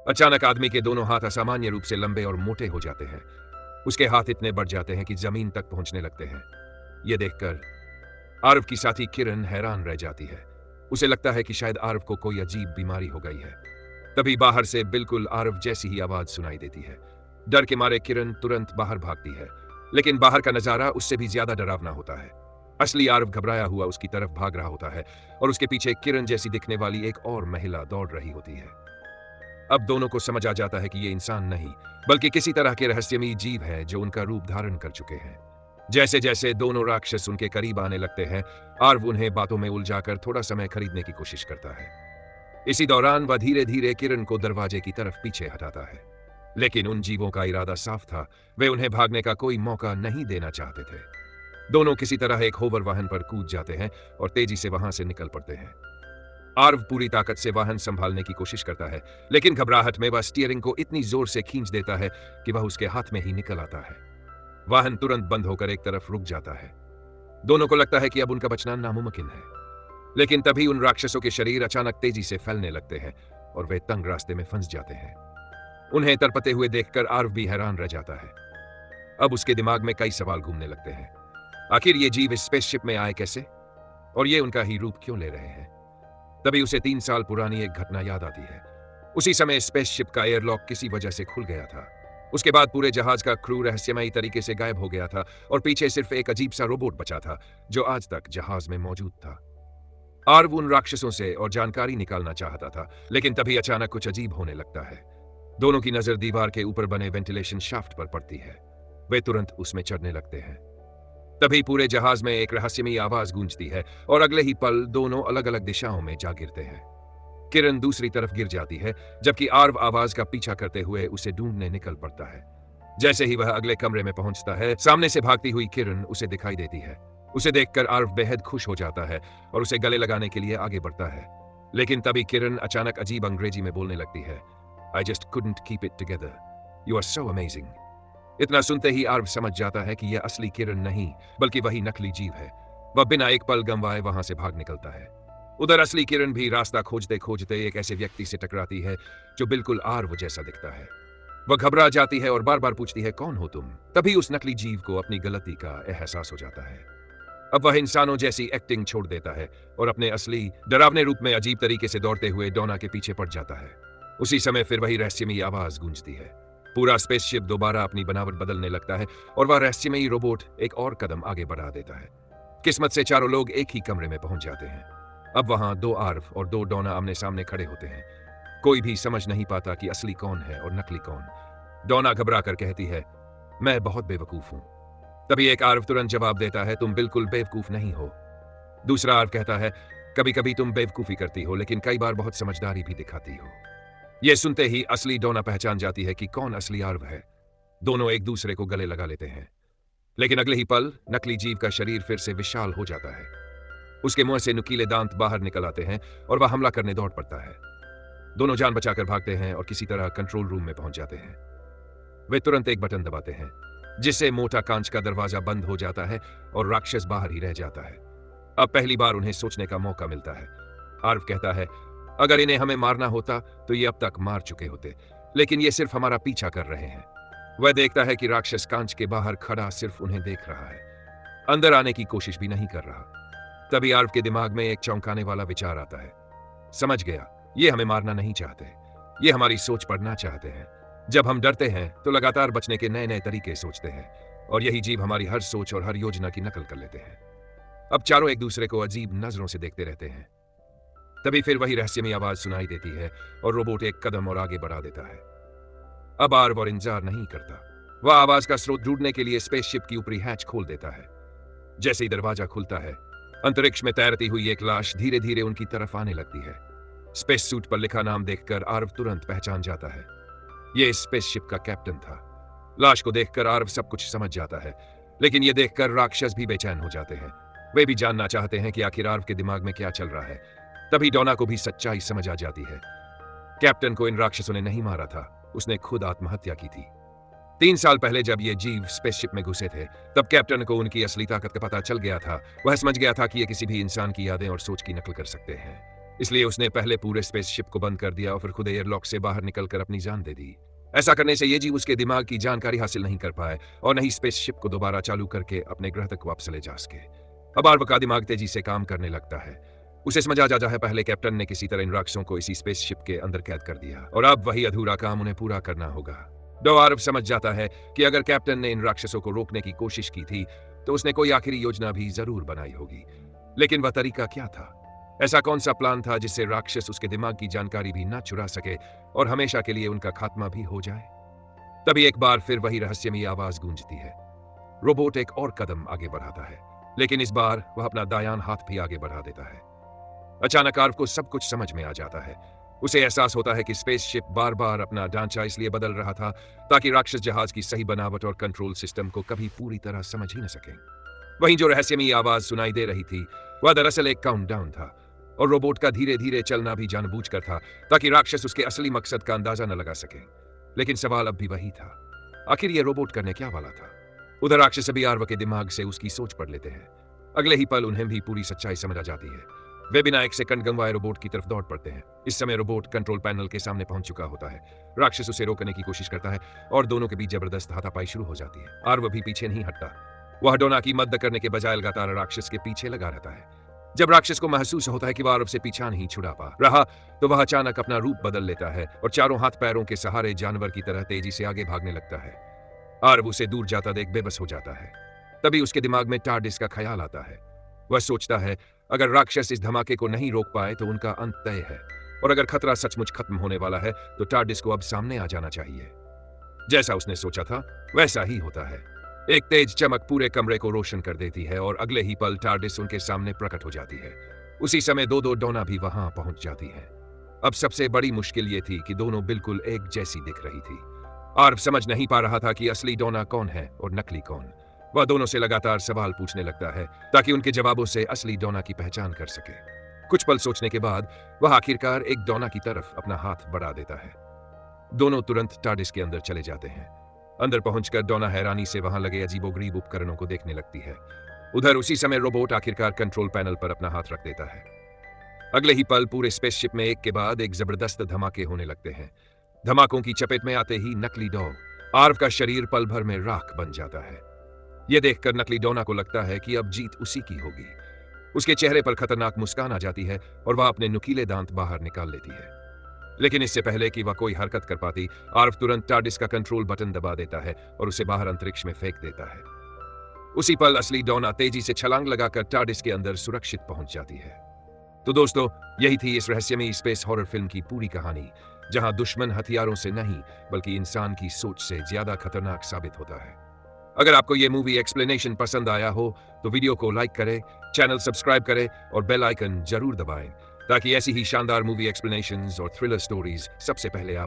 अचानक आदमी के दोनों हाथ असामान्य रूप से लंबे और मोटे हो जाते हैं। उसके हाथ इतने बढ़ जाते हैं कि जमीन तक पहुंचने लगते हैं। यह देखकर आरव की साथी किरण हैरान रह जाती है। उसे लगता है कि शायद आरव को कोई अजीब बीमारी हो गई है। तभी बाहर से बिल्कुल आरव जैसी ही आवाज सुनाई देती है। डर के मारे किरण तुरंत बाहर भागती है, लेकिन बाहर का नजारा उससे भी ज्यादा डरावना होता है। असली आरव घबराया हुआ उसकी तरफ भाग रहा होता है और उसके पीछे किरण जैसी दिखने वाली एक और महिला दौड़ रही होती है। अब दोनों को समझ आ जाता है कि ये इंसान नहीं, बल्कि किसी तरह के रहस्यमयी जीव है जो उनका रूप धारण कर चुके हैं। जैसे जैसे दोनों राक्षस उनके करीब आने लगते हैं, आरव उन्हें बातों में उलझाकर थोड़ा समय खरीदने की कोशिश करता है। इसी दौरान वह धीरे धीरे किरण को दरवाजे की तरफ पीछे हटाता है, लेकिन उन जीवों का इरादा साफ था। वे उन्हें भागने का कोई मौका नहीं देना चाहते थे। दोनों किसी तरह एक होवर वाहन पर कूद जाते हैं और तेजी से वहां से निकल पड़ते हैं। आर्व पूरी ताकत से वाहन संभालने की कोशिश करता है, लेकिन घबराहट में वह स्टीयरिंग को इतनी जोर से खींच देता है कि वह उसके हाथ में ही निकल आता है। वाहन तुरंत बंद होकर एक तरफ रुक जाता है। दोनों को लगता है कि अब उनका बचना नामुमकिन है, लेकिन तभी उन राक्षसों के शरीर अचानक तेजी से फैलने लगते हैं और वे तंग रास्ते में फंस जाते हैं। उन्हें तड़पते हुए देखकर आर्व भी हैरान रह जाता है। अब उसके दिमाग में कई सवाल घूमने लगते हैं। आखिर ये जीव इस स्पेसशिप में आए कैसे, और ये उनका ही रूप क्यों ले रहे हैं? तभी उसे 3 साल पुरानी एक घटना याद आती है। उसी समय स्पेसशिप का एयरलॉक किसी वजह से खुल गया था। उसके बाद पूरे जहाज का क्रू रहस्यमयी तरीके से गायब हो गया था और पीछे सिर्फ एक अजीब सा रोबोट बचा था जो आज तक जहाज में मौजूद था। आर्व उन राक्षसों से और जानकारी निकालना चाहता था, लेकिन तभी अचानक कुछ अजीब होने लगता है। दोनों की नजर दीवार के ऊपर बने वेंटिलेशन शाफ्ट पर पड़ती है। वे तुरंत उसमें चढ़ने लगते हैं। तभी पूरे जहाज में एक रहस्यमयी आवाज गूंजती है और अगले ही पल दोनों अलग अलग दिशाओं में जा गिरते हैं। किरण दूसरी तरफ गिर जाती है, जबकि आर्व आवाज का पीछा करते हुए उसे ढूंढने निकल पड़ता है। जैसे ही वह अगले कमरे में पहुंचता है, सामने से भागती हुई किरण उसे दिखाई देती है। उसे देखकर आर्व बेहद खुश हो जाता है और उसे गले लगाने के लिए आगे बढ़ता है, लेकिन तभी किरण अचानक अजीब अंग्रेजी में बोलने लगती है। I just couldn't keep it together, you are so amazing. इतना सुनते ही आर्व समझ जाता है कि यह असली किरण नहीं, बल्कि वही नकली जीव है। वह बिना एक पल गंवाए वहां से भाग निकलता है। उधर असली किरण भी रास्ता खोजते खोजते एक ऐसे व्यक्ति से टकराती है जो बिल्कुल आर्व जैसा दिखता है। वह घबरा जाती है और बार बार पूछती है, कौन हो तुम? तभी उस नकली जीव को अपनी गलती का एहसास हो जाता है। अब वह इंसानों जैसी एक्टिंग छोड़ देता है और अपने असली डरावने रूप में अजीब तरीके से दौड़ते हुए डोना के पीछे पड़ जाता है। उसी समय फिर वही रहस्यमयी आवाज गूंजती है। पूरा स्पेसशिप दोबारा अपनी बनावट बदलने लगता है और वह रहस्यमयी रोबोट एक और कदम आगे बढ़ा देता है। किस्मत से चारों लोग एक ही कमरे में पहुंच जाते हैं। अब वहां 2 आर्व और 2 डोना आमने सामने खड़े होते हैं। कोई भी समझ नहीं पाता कि असली कौन है और नकली कौन। डोना घबरा कर कहती है, मैं बहुत बेवकूफ हूं। तभी एक आर्व तुरंत जवाब देता है, तुम बिल्कुल बेवकूफ नहीं हो। दूसरा आर्व कहता है, कभी कभी तुम बेवकूफी करती हो, लेकिन कई बार बहुत समझदारी भी दिखाती हो। यह सुनते ही असली डोना पहचान जाती है कि कौन असली आर्व है। दोनों एक दूसरे को गले लगा लेते हैं, लेकिन अगले ही पल नकली जीव का शरीर फिर से विशाल हो जाता है। उसके मुंह से नुकीले दांत बाहर निकल आते हैं और वह हमला करने दौड़ पड़ता है। दोनों जान बचाकर भागते हैं और किसी तरह कंट्रोल रूम में पहुंच जाते हैं। वे तुरंत एक बटन दबाते हैं, जिससे मोटा कांच का दरवाजा बंद हो जाता है और राक्षस बाहर ही रह जाता है। अब पहली बार उन्हें सोचने का मौका मिलता है। आर्व कहता है, अगर इन्हें हमें मारना होता तो ये अब तक मार चुके होते, लेकिन ये सिर्फ हमारा पीछा कर रहे हैं। वह देखता है कि राक्षस कांच के बाहर खड़ा सिर्फ उन्हें देख रहा है, अंदर आने की कोशिश भी नहीं कर रहा। तभी आर्व के दिमाग में एक चौंकाने वाला विचार आता है। समझ गया, ये हमें मारना नहीं चाहते, ये हमारी सोच पढ़ना चाहते हैं। जब हम डरते हैं तो लगातार बचने के नए नए तरीके सोचते हैं, और यही जीव हमारी हर सोच और हर योजना की नकल कर लेते हैं। अब चारों एक दूसरे को अजीब नजरों से देखते रहते हैं। तभी फिर वही रहस्यमयी आवाज सुनाई देती है और रोबोट एक कदम और आगे बढ़ा देता है। अब आर्व और इंतजार नहीं करता। वह आवाज का स्रोत ढूंढने के लिए स्पेसशिप की ऊपरी हैच खोल देता है। जैसे ही दरवाजा खुलता है, अंतरिक्ष में तैरती हुई एक लाश धीरे धीरे उनकी तरफ आने लगती है। स्पेस सूट पर लिखा नाम देखकर आर्व तुरंत पहचान जाता है। यह स्पेसशिप का कैप्टन था। लाश को देखकर आर्व सब कुछ समझ जाता है, लेकिन यह देखकर राक्षस भी बेचैन हो जाते हैं। वे भी जानना चाहते हैं कि आखिर आर्व के दिमाग में क्या चल रहा है। तभी डोना को भी सच्चाई समझ आ जाती है। कैप्टन को इन राक्षसों ने नहीं मारा था, उसने खुद आत्महत्या की थी। 3 साल पहले जब ये जीव स्पेसशिप में घुसे थे, तब कैप्टन को उनकी असली ताकत का पता चल गया था। वह समझ गया था कि ये किसी भी इंसान की यादें और सोच की नकल कर सकते हैं। इसलिए उसने पहले पूरे स्पेसशिप को बंद कर दिया और फिर खुद एयरलॉक से बाहर निकलकर अपनी जान दे दी। ऐसा करने से ये जीव उसके दिमाग की जानकारी हासिल नहीं कर पाए और नहीं स्पेसशिप को दोबारा चालू करके अपने ग्रह तक वापस ले जा सके। अब आर्व का दिमाग तेजी से काम करने लगता है। उसे समझ आ जाता है पहले कैप्टन ने किसी तरह इन राक्षसों को इसी स्पेसशिप के अंदर कैद कर दिया और अब वही अधूरा काम उन्हें पूरा करना होगा। दो आर्व समझ जाता है कि अगर कैप्टन ने इन राक्षसों को रोकने की कोशिश की थी तो उसने कोई आखिरी योजना भी जरूर बनाई होगी, लेकिन वह तरीका क्या था? ऐसा कौन सा प्लान था जिससे राक्षस उसके दिमाग की जानकारी भी ना चुरा सके और हमेशा के लिए उनका खात्मा भी हो जाए? तभी एक बार फिर वही रहस्यमयी आवाज गूंजती है। रोबोट एक और कदम आगे बढ़ाता है, लेकिन इस बार वह अपना दायां हाथ भी आगे बढ़ा देता है। अचानक आर्व को सब कुछ समझ में आ जाता है। उसे एहसास होता है कि स्पेसशिप बार बार अपना ढांचा इसलिए बदल रहा था ताकि राक्षस जहाज की सही बनावट और कंट्रोल सिस्टम को कभी पूरी तरह समझ ही न सके। वहीं जो रहस्यमयी आवाज सुनाई दे रही थी वह दरअसल एक काउंटडाउन था और रोबोट का धीरे धीरे चलना भी जानबूझकर था ताकि राक्षस उसके असली मकसद का अंदाजा न लगा सके। लेकिन सवाल अब भी वही था, आखिर ये रोबोट करने क्या वाला था? उधर राक्षस अभी आर्व के दिमाग से उसकी सोच पढ़ लेते हैं। अगले ही पल उन्हें भी पूरी सच्चाई समझ आ जाती है। वे बिना एक सेकंड गंवाए रोबोट की तरफ दौड़ पड़ते हैं। इस समय रोबोट कंट्रोल पैनल के सामने पहुंच चुका होता है। राक्षस उसे रोकने की कोशिश करता है और दोनों के बीच जबरदस्त हाथापाई शुरू हो जाती है। आर्व भी पीछे नहीं हटता। वह डोना की मदद करने के बजाय लगातार राक्षस के पीछे लगा रहता है। जब राक्षस को महसूस होता है कि वह आर्व से पीछा नहीं छुड़ा पा रहा तो वह अचानक अपना रूप बदल लेता है और चारों हाथ पैरों के सहारे जानवर की तरह तेजी से आगे भागने लगता है। आर्व उसे दूर जाता देख बेबस हो जाता है। तभी उसके दिमाग में टार्डिस का ख्याल आता है। वह सोचता है अगर राक्षस इस धमाके को नहीं रोक पाए तो उनका अंत तय है और अगर खतरा सचमुच खत्म होने वाला है तो टार्डिस को अब सामने आ जाना चाहिए। जैसा उसने सोचा था वैसा ही होता है। एक तेज चमक पूरे कमरे को रोशन कर देती है और अगले ही पल टार्डिस उनके सामने प्रकट हो जाती है। उसी समय दो डोना भी वहां पहुंच जाती है। अब सबसे बड़ी मुश्किल ये थी कि दोनों बिल्कुल एक जैसी दिख रही थी। आर्व समझ नहीं पा रहा था कि असली डोना कौन है और नकली कौन। वह दोनों से लगातार सवाल पूछने लगता है ताकि उनके जवाबों से असली डोना की पहचान कर सके। कुछ पल सोचने के बाद वह आखिरकार एक डोना की तरफ अपना हाथ बढ़ा देता है। दोनों तुरंत टार्डिस के अंदर चले जाते हैं। अंदर पहुंचकर डोना हैरानी से वहां लगे अजीबोगरीब उपकरणों को देखने लगती है। उधर उसी समय रोबोट आखिरकार कंट्रोल पैनल पर अपना हाथ रख देता है। अगले ही पल पूरे स्पेसशिप में एक के बाद एक जबरदस्त धमाके होने लगते हैं। धमाकों की चपेट में आते ही नकली डॉ आर्व का शरीर पल भर में राख बन जाता है। यह देखकर नकली डोना को लगता है कि अब जीत उसी की होगी। उसके चेहरे पर खतरनाक मुस्कान आ जाती है और वह अपने नुकीले दांत बाहर निकाल लेती है। लेकिन इससे पहले कि वह कोई हरकत कर पाती आर्व तुरंत टार्डिस का कंट्रोल बटन दबा देता है और उसे बाहर अंतरिक्ष में फेंक देता है। उसी पल असली डोना तेजी से छलांग लगाकर टार्डिस के अंदर सुरक्षित पहुंच जाती है। तो दोस्तों, यही थी इस रहस्यमयी स्पेस हॉरर फिल्म की पूरी कहानी, जहां दुश्मन हथियारों से नहीं बल्कि इंसान की सोच से ज्यादा खतरनाक साबित होता है। अगर आपको यह मूवी एक्सप्लेनेशन पसंद आया हो तो वीडियो को लाइक करें, चैनल सब्सक्राइब करें और बेल आइकन जरूर दबाएं ताकि ऐसी ही शानदार मूवी एक्सप्लेनेशंस और थ्रिलर स्टोरीज सबसे पहले आप